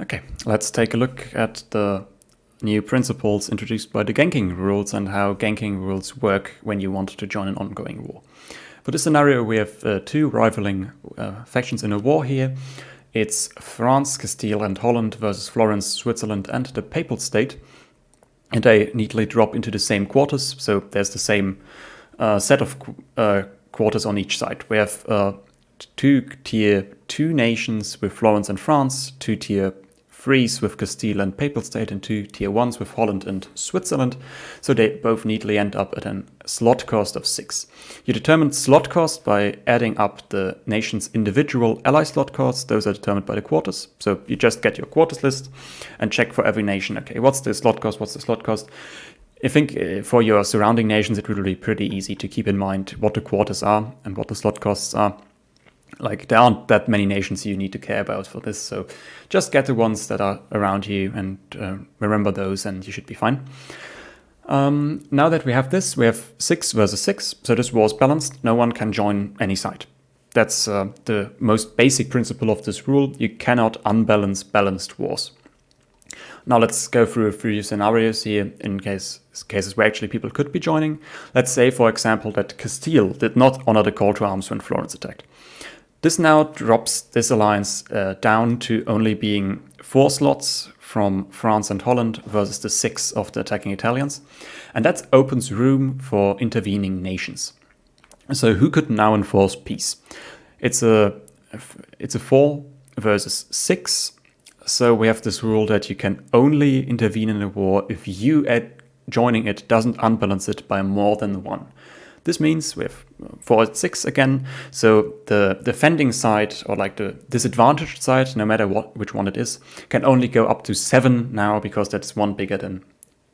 Okay, let's take a look at the new principles introduced by the Ganking Rules and how Ganking Rules work when you want to join an ongoing war. For this scenario, we have two rivaling factions in a war here. It's France, Castile and Holland versus Florence, Switzerland and the Papal State. And they neatly drop into the same quarters, so there's the same set of quarters on each side. We have two tier 2 nations with Florence and France, two tier 3s with Castile and Papal State, and two tier 1s with Holland and Switzerland. So they both neatly end up at a slot cost of 6. You determine slot cost by adding up the nation's individual ally slot costs. Those are determined by the quarters. So you just get your quarters list and check for every nation. Okay, what's the slot cost? What's the slot cost? I think for your surrounding nations, it will be pretty easy to keep in mind what the quarters are and what the slot costs are. Like, there aren't that many nations you need to care about for this, so just get the ones that are around you and remember those and you should be fine. Now that we have this, we have 6 versus 6, so this war is balanced. No one can join any side. That's the most basic principle of this rule. You cannot unbalance balanced wars. Now let's go through a few scenarios here in cases where actually people could be joining. Let's say, for example, that Castile did not honor the call to arms when Florence attacked. This now drops this alliance down to only being 4 slots from France and Holland versus the 6 of the attacking Italians. And that opens room for intervening nations. So who could now enforce peace? It's a 4 versus 6. So we have this rule that you can only intervene in a war if you joining it doesn't unbalance it by more than 1. This means we have 4 at 6 again, so the defending side, or like the disadvantaged side, no matter which one it is, can only go up to 7 now because that's 1 bigger than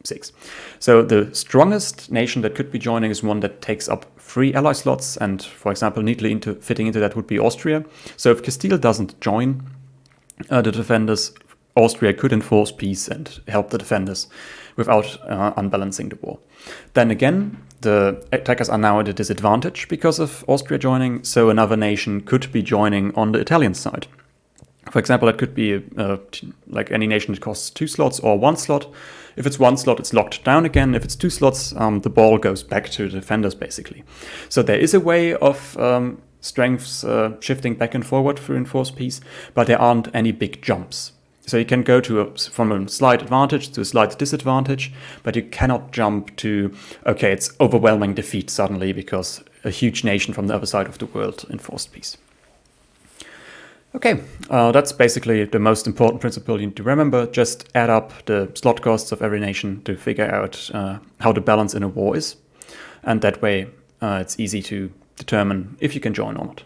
6. So the strongest nation that could be joining is one that takes up 3 ally slots, and for example, neatly fitting into that would be Austria. So if Castile doesn't join the defenders, Austria could enforce peace and help the defenders without unbalancing the war. Then again, the attackers are now at a disadvantage because of Austria joining, so another nation could be joining on the Italian side. For example, it could be like any nation that costs 2 slots or 1 slot. If it's 1 slot, it's locked down again. If it's 2 slots, the ball goes back to the defenders, basically. So there is a way of strengths shifting back and forward through enforced peace, but there aren't any big jumps. So you can go from a slight advantage to a slight disadvantage, but you cannot jump to, okay, it's overwhelming defeat suddenly because a huge nation from the other side of the world enforced peace. Okay, that's basically the most important principle you need to remember. Just add up the slot costs of every nation to figure out how the balance in a war is. And that way it's easy to determine if you can join or not.